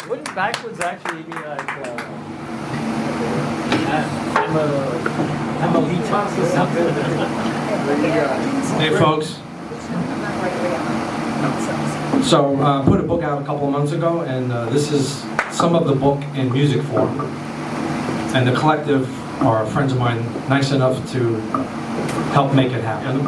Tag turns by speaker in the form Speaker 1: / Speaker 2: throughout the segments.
Speaker 1: Wouldn't backwards actually be like Emolitas or something?
Speaker 2: Hey folks. So put a book out a couple of months ago, and this is some of the book in music form. And the collective are friends of mine, nice enough to help make it happen.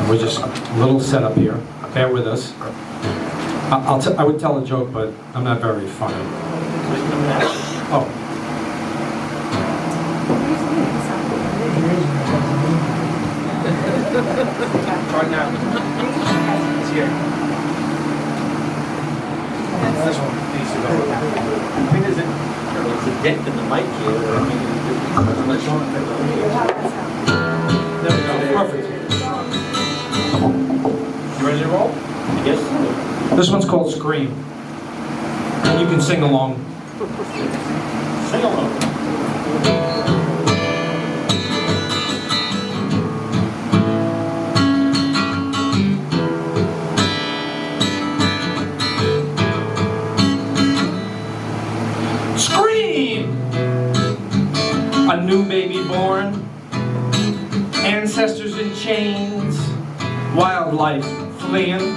Speaker 2: We're just a little setup here. Bear with us. I would tell a joke, but I'm not very funny. Oh. Right now. It's here. This one needs to go.
Speaker 1: I think there's a dent in the mic here. I'm not sure.
Speaker 2: There we go. Perfect. You ready to roll?
Speaker 1: Yes.
Speaker 2: This one's called Scream. And you can sing along.
Speaker 1: Sing along.
Speaker 2: A new baby born, ancestors in chains, wildlife fleeing.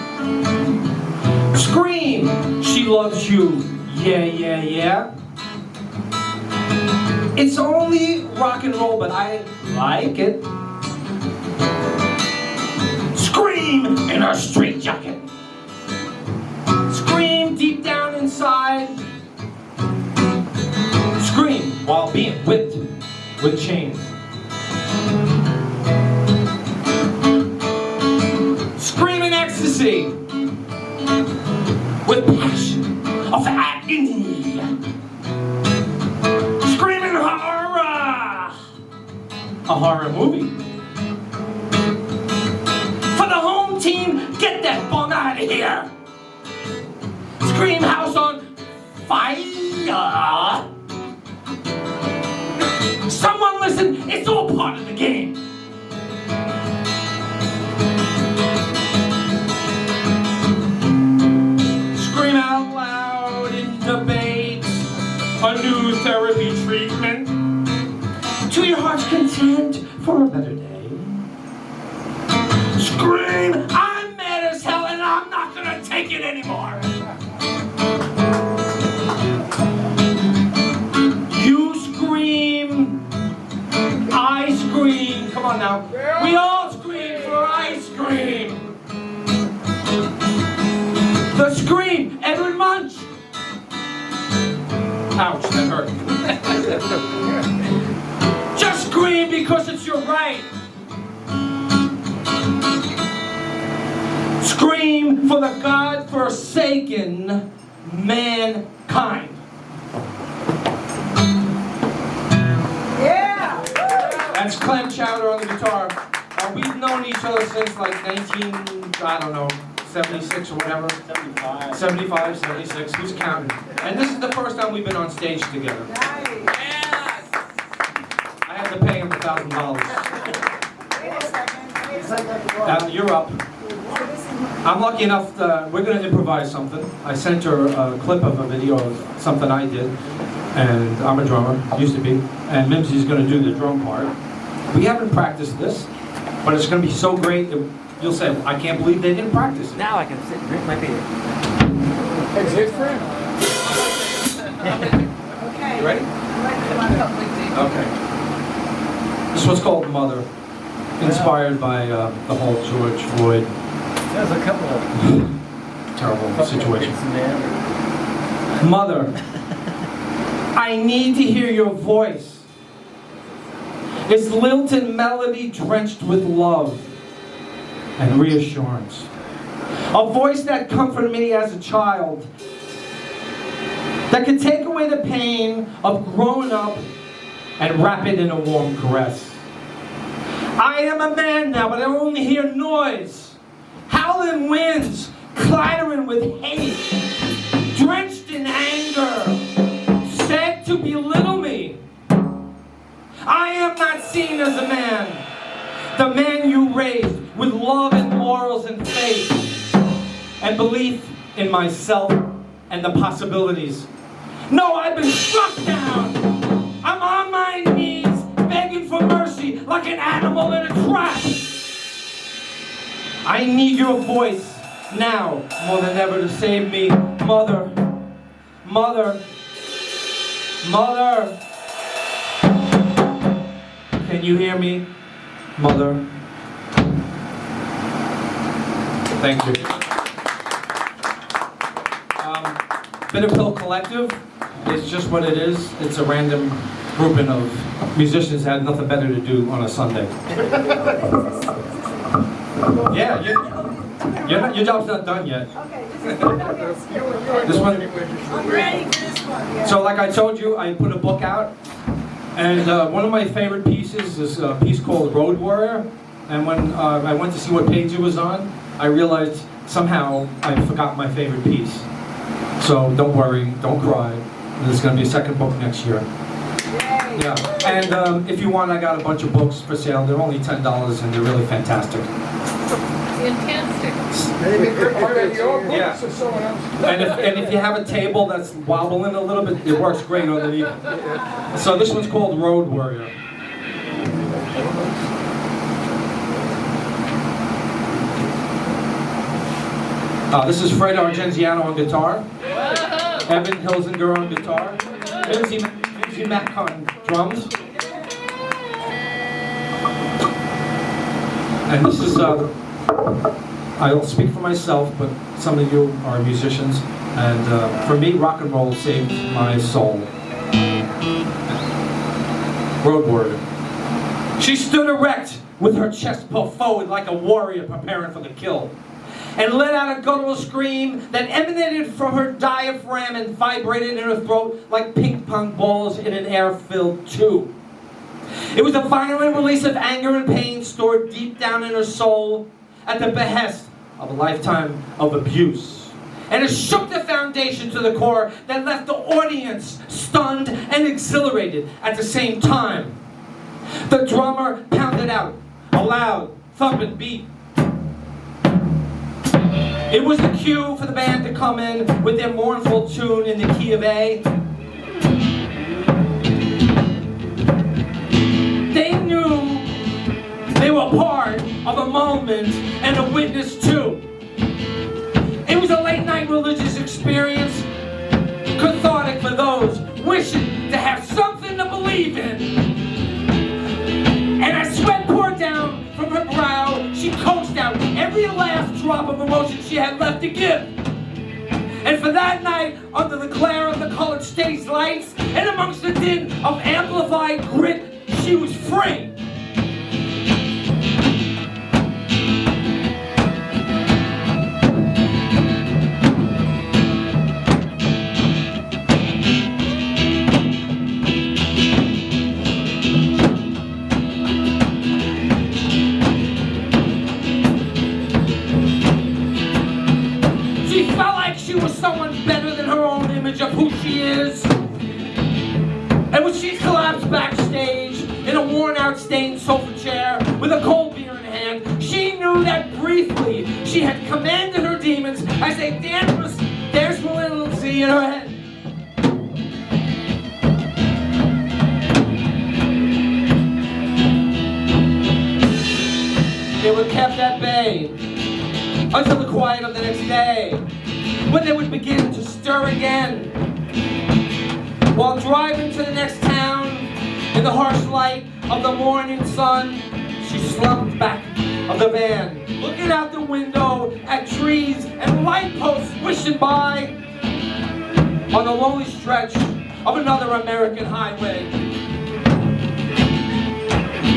Speaker 2: Scream, she loves you, yeah, yeah, yeah. It's only rock and roll, but I like it. Scream in her straitjacket. Scream deep down inside. Scream while being whipped with chains. Scream in ecstasy with passion of agony. Scream in horror, a horror movie. For the home team, get that bum out of here. Scream house on fire. Someone listen, it's all part of the game. Scream out loud in debate, a new therapy treatment, to your heart's content for a better day. Scream, I'm mad as hell and I'm not gonna take it anymore. You scream, I scream, come on now. We all scream for ice cream. The scream, Edwin Munch. Ouch, that hurt. Just scream because it's your right. Scream for the God-forsaken mankind.
Speaker 3: Yeah!
Speaker 2: That's Clem, Chowder on the guitar. We've known each other since like 76 or whatever. 75, 76, who's counting? And this is the first time we've been on stage together.
Speaker 3: Nice! Yes!
Speaker 2: I had to pay him $1,000.
Speaker 3: Wait a second.
Speaker 2: You're up. I'm lucky enough that we're going to improvise something. I sent her a clip of a video of something I did. And I'm a drummer, used to be. And Mimsey's going to do the drum part. We haven't practiced this, but it's going to be so great that you'll say, I can't believe they didn't practice it.
Speaker 1: Now I can sit and drink my beer.
Speaker 4: It's his friend.
Speaker 3: Okay.
Speaker 2: You ready? Okay. This one's called Mother, inspired by the whole George Floyd
Speaker 1: There's a couple of
Speaker 2: terrible situation.
Speaker 1: in there.
Speaker 2: Mother, I need to hear your voice. It's lilted melody drenched with love and reassurance. A voice that comforted me as a child, that could take away the pain of growing up and wrap it in a warm caress. I am a man now, but I only hear noise, howling winds, clattering with hate, drenched in anger, said to belittle me. I am not seen as a man, the man you raised with love and morals and faith. and belief in myself and the possibilities. No, I've been struck down. I'm on my knees, begging for mercy like an animal in a trap. I need your voice now more than ever to save me. Mother, mother, mother. Can you hear me, mother? Thank you. Bitter Pill Collective is just what it is. It's a random grouping of musicians that had nothing better to do on a Sunday. Yeah, your job's not done yet.
Speaker 3: Okay,
Speaker 2: This one.
Speaker 3: I'm ready for this one. Yeah.
Speaker 2: So like I told you, I put a book out, and one of my favorite pieces is a piece called Road Warrior. And when I went to see what page it was on, I realized somehow I forgot my favorite piece. So don't worry, don't cry. There's going to be a second book next year.
Speaker 3: Yay.
Speaker 2: Yeah, and if you want, I got a bunch of books for sale. They're only $10 and they're really fantastic.
Speaker 5: Fantastic.
Speaker 4: Are they your books
Speaker 2: Yeah.
Speaker 4: or someone else?
Speaker 2: And if you have a table that's wobbling a little bit, it works great underneath. So this one's called Road Warrior. This is Freddy Argenziano on guitar, Evan Hilzinger on guitar, Mimsey Mack on drums, and this is, I'll speak for myself, but some of you are musicians, and for me, rock and roll saved my soul. Road Warrior. She stood erect with her chest puffed forward like a warrior preparing for the kill, and let out a guttural scream that emanated from her diaphragm and vibrated in her throat like ping pong balls in an air-filled tube. It was a violent release of anger and pain stored deep down in her soul at the behest of a lifetime of abuse. And it shook the foundation to the core that left the audience stunned and exhilarated at the same time. The drummer pounded out a loud, thumping beat. It was the cue for the band to come in with their mournful tune in the key of A. They knew they were part of a moment and a witness too. It was a late night religious experience, cathartic for those wishing to have something to believe in. And as sweat poured down from her brow, she coaxed out every last drop of emotion she had left to give. And for that night, under the glare of the colored stage lights, and amongst the din of amplified grit, she was free. Of who she is. And when she collapsed backstage in a worn-out stained sofa chair with a cold beer in hand, she knew that briefly she had commanded her demons as they danced their malignancy in her head. They were kept at bay until the quiet of the next day, when they would begin to stir again. While driving to the next town, in the harsh light of the morning sun, she slumped back of the van, looking out the window at trees and light posts wishing by on the lonely stretch of another American highway.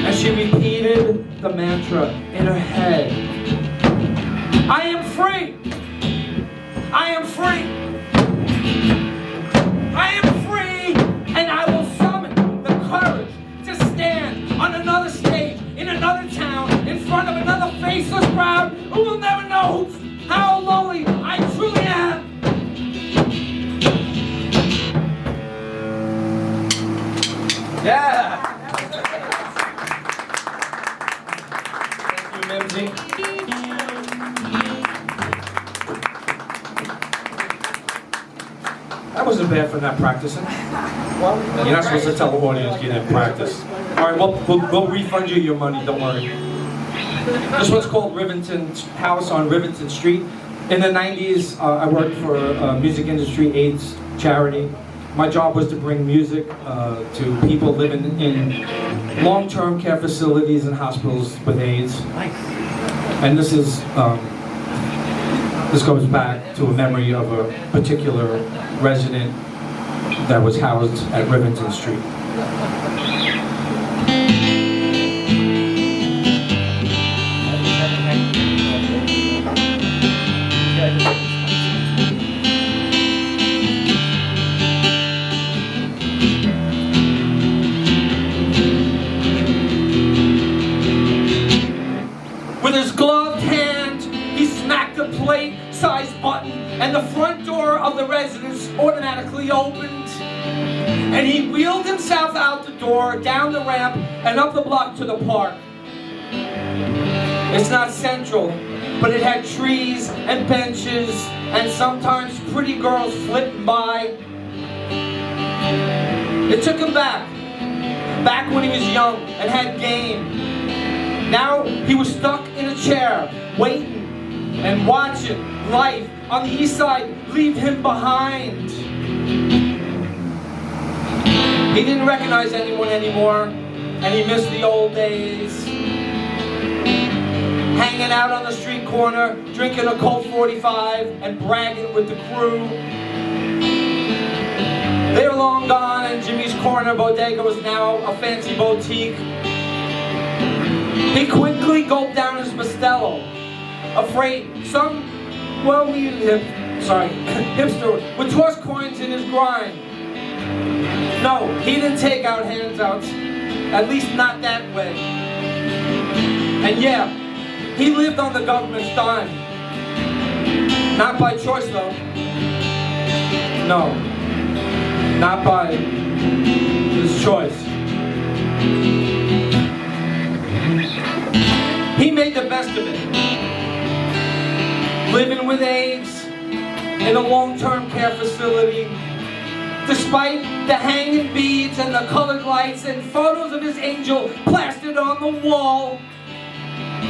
Speaker 2: As she repeated the mantra in her head, I am free! I am free! I am free! And I will summon the courage to stand on another stage, in another town, in front of another faceless crowd who will never know how lonely I truly am! Yeah! Thank you, Mimsey. wasn't bad for not practicing. You're not supposed to tell the audience you didn't practice. All right, we'll refund you your money, don't worry. This one's called Rivington's House on Rivington Street. In the 90s, I worked for a music industry AIDS charity. My job was to bring music to people living in long-term care facilities and hospitals with AIDS. And this goes back to a memory of a particular resident that was housed at Rivington Street. With his gloved hand, he smacked a plate-sized button, and the front door of the residence automatically opened. And he wheeled himself out the door, down the ramp, and up the block to the park. It's not central, but it had trees and benches, and sometimes pretty girls flitting by. It took him back when he was young and had game. Now he was stuck in a chair, waiting and watching life on the east side leave him behind. He didn't recognize anyone anymore, and he missed the old days. Hanging out on the street corner, drinking a Colt 45 and bragging with the crew. They're long gone, and Jimmy's Corner Bodega was now a fancy boutique. He quickly gulped down his Bustelo, afraid some well-meaning hipster would toss coins in his grind. No, he didn't take out handouts, at least not that way. And yeah, he lived on the government's dime. Not by choice, though. No, not by his choice. He made the best of it. Living with AIDS in a long-term care facility, despite the hanging beads and the colored lights and photos of his angel plastered on the wall.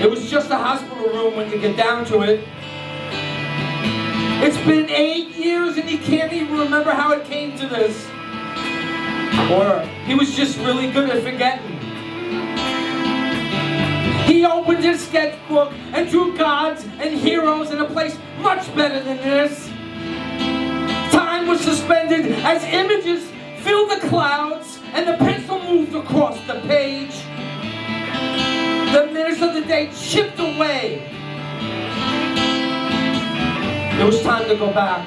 Speaker 2: It was just a hospital room when you get down to it. It's been 8 years and he can't even remember how it came to this. Or he was just really good at forgetting. He opened his sketchbook and drew gods and heroes in a place much better than this. Time was suspended as images filled the clouds and the pencil moved across the page. The minutes of the day chipped away. It was time to go back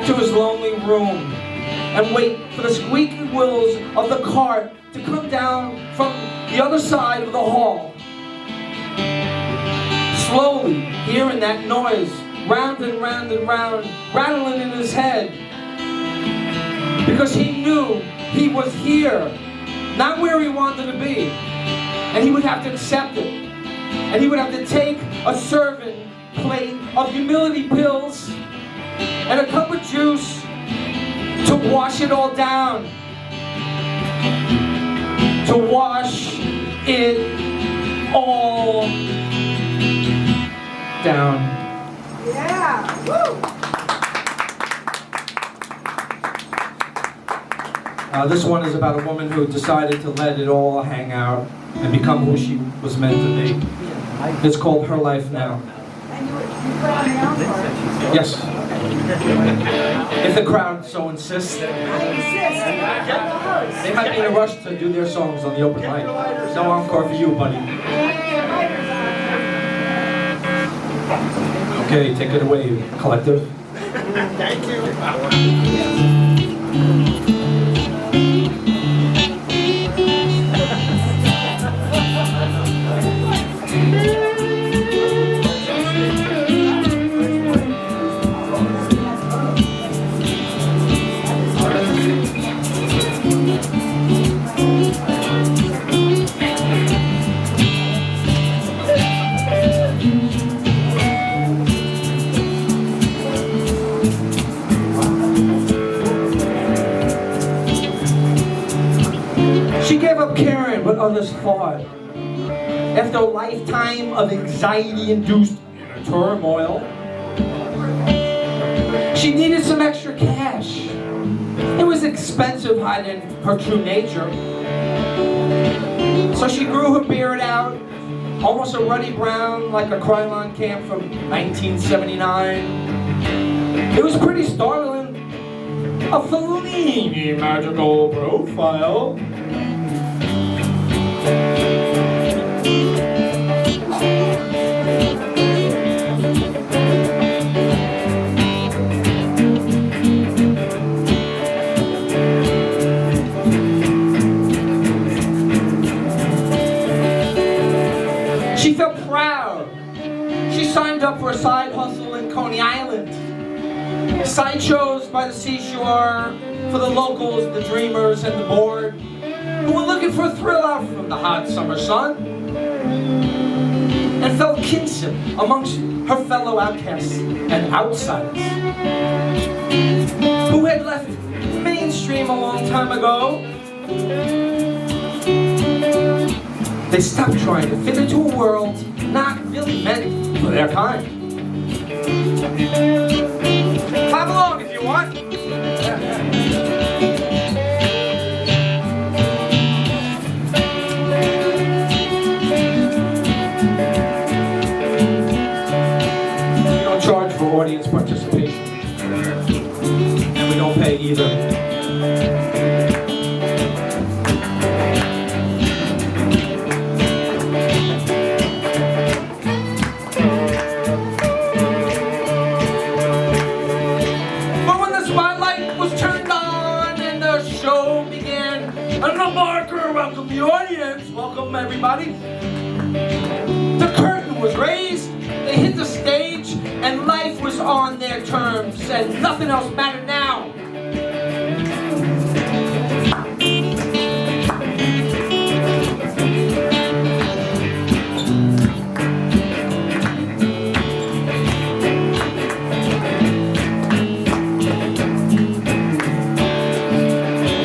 Speaker 2: to his lonely room and wait for the squeaky wheels of the cart to come down from the other side of the hall. Slowly, hearing that noise, round and round and round, rattling in his head. Because he knew he was here, not where he wanted to be. And he would have to accept it. And he would have to take a serving plate of humility pills and a cup of juice to wash it all down. To wash it all down.
Speaker 3: Yeah. Woo.
Speaker 2: This one is about a woman who decided to let it all hang out and become who she was meant to be. It's called Her Life Now.
Speaker 3: And you put on the encore.
Speaker 2: Yes. If the crowd so insists.
Speaker 3: I insist.
Speaker 2: They might be in a rush to do their songs on the open mic. No encore for you, buddy. Okay, take it away, collective.
Speaker 4: Thank you.
Speaker 2: caring what others thought. After a lifetime of anxiety-induced turmoil, she needed some extra cash. It was expensive hiding her true nature. So she grew her beard out, almost a ruddy brown like a Krylon camp from 1979. It was pretty startling. A Fellini magical profile. She felt proud. She signed up for a side hustle in Coney Island. Sideshows by the seashore for the locals, the dreamers, and the bored, who were looking for a thrill out from the hot summer sun, and felt kinship amongst her fellow outcasts and outsiders, who had left mainstream a long time ago. They stopped trying to fit into a world not really meant for their kind. Clap along if you want. We don't charge for audience participation. And we don't pay either. Welcome the audience, welcome everybody. The curtain was raised, they hit the stage, and life was on their terms, and nothing else mattered now.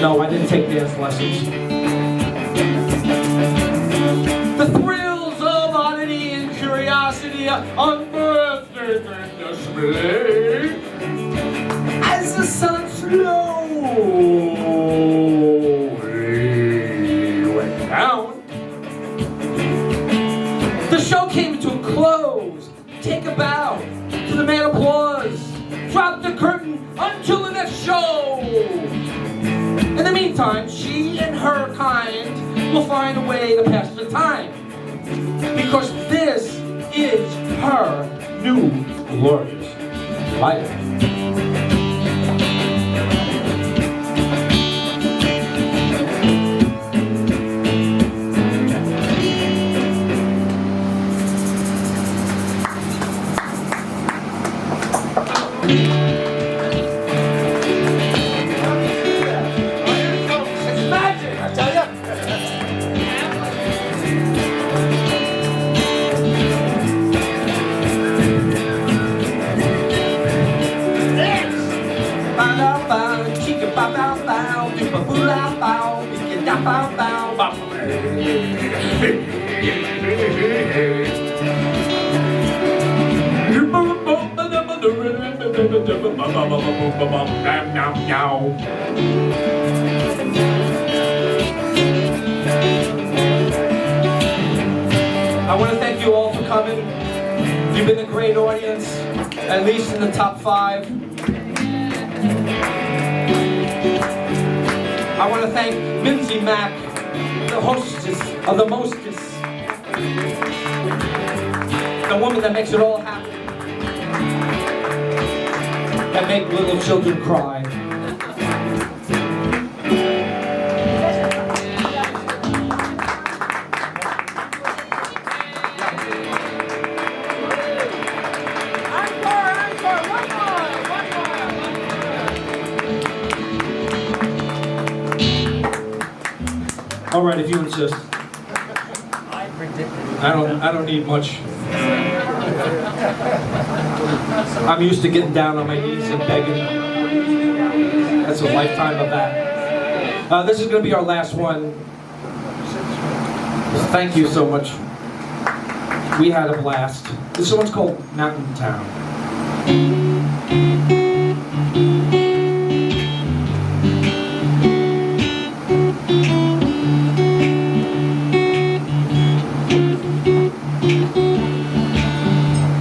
Speaker 2: No, I didn't take dance lessons. The thrills of oddity and curiosity unbirthed and display as the sun slowly went down. The show came to a close. Take a bow to the mad applause. Drop the curtain until the next show. In the meantime, she and her kind will find a way to pass the time, because this is her new glorious life. It's magic, I tell you. I want to thank you all for coming. You've been a great audience, at least in the top 5. I want to thank Mimsey Mack, the hostess of the mostess, the woman that makes it all happen, that make little children cry. All right, if you insist. I don't need much. I'm used to getting down on my knees and begging. That's a lifetime of that. This is going to be our last one. Thank you so much. We had a blast. This one's called Mountain Town.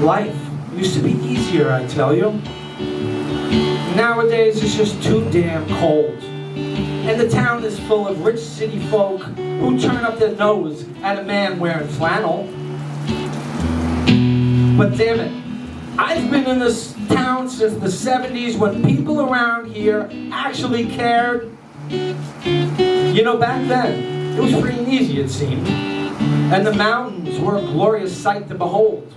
Speaker 2: Life used to be easier, I tell you. Nowadays it's just too damn cold. And the town is full of rich city folk who turn up their nose at a man wearing flannel. But damn it, I've been in this town since the 70s when people around here actually cared. You know, back then, it was free and easy, it seemed. And the mountains were a glorious sight to behold.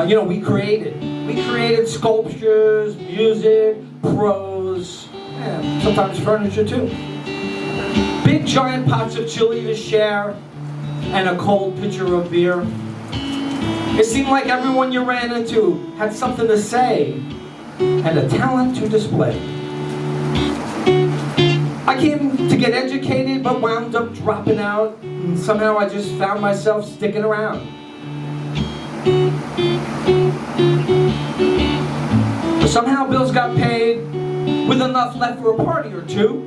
Speaker 2: You know, we created sculptures, music, prose, and sometimes furniture too. Big giant pots of chili to share, and a cold pitcher of beer. It seemed like everyone you ran into had something to say, and a talent to display. I came to get educated, but wound up dropping out, and somehow I just found myself sticking around. But somehow bills got paid, with enough left for a party or two.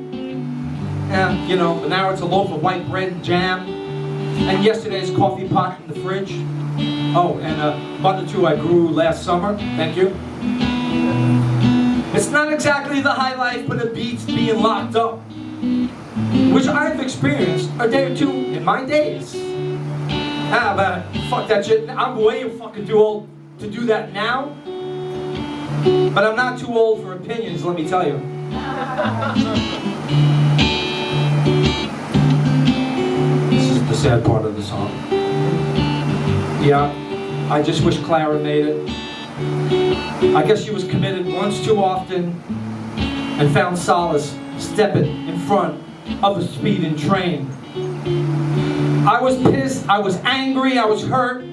Speaker 2: And, you know, but now it's a loaf of white bread and jam, and yesterday's coffee pot in the fridge. Oh, and a bun or two I grew last summer. Thank you. It's not exactly the high life, but it beats being locked up, which I've experienced a day or two in my days. But fuck that shit. I'm way fucking too old to do that now. But I'm not too old for opinions, let me tell you. This is the sad part of the song. Yeah, I just wish Clara made it. I guess she was committed once too often and found solace stepping in front of a speeding train. I was pissed, I was angry, I was hurt.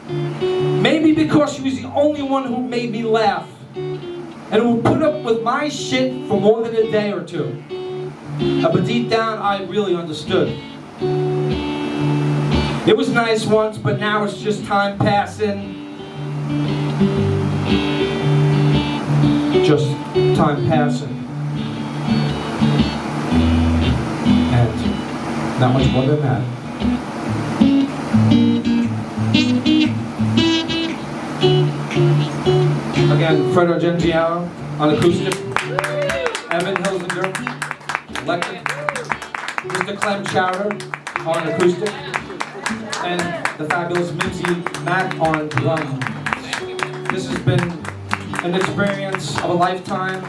Speaker 2: Maybe because she was the only one who made me laugh and who put up with my shit for more than a day or two. But deep down, I really understood. It was nice once, but now it's just time passing. Just time passing. And not much more than that. Again, Freddy Argenziano on acoustic, Evan Hilzinger, electric, Mr. Clem Chowder on acoustic, and the fabulous Mimsey Mack on drums. This has been an experience of a lifetime,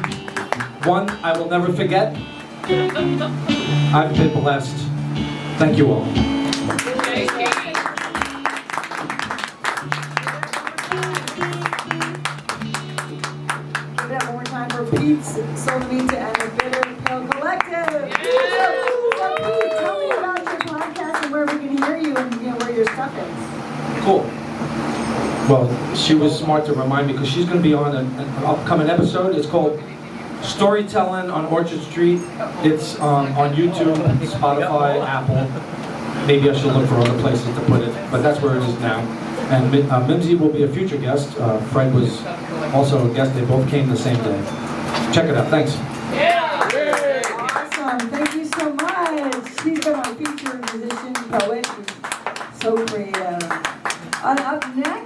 Speaker 2: one I will never forget. I've been blessed. Thank you all.
Speaker 3: Pete's, Solomita, and the Bitter Pill Collective. So Pete, tell me about your podcast and where we can hear you and where your stuff is.
Speaker 2: Cool. Well, she was smart to remind me because she's going to be on an upcoming episode. It's called Storytelling on Orchard Street. It's on YouTube, Spotify, Apple. Maybe I should look for other places to put it, but that's where it is now. And Mimsey will be a future guest. Fred was also a guest. They both came the same day. Check it out. Thanks.
Speaker 3: Awesome. Thank you so much. He's been my featured musician, poet. He's so creative. Up next.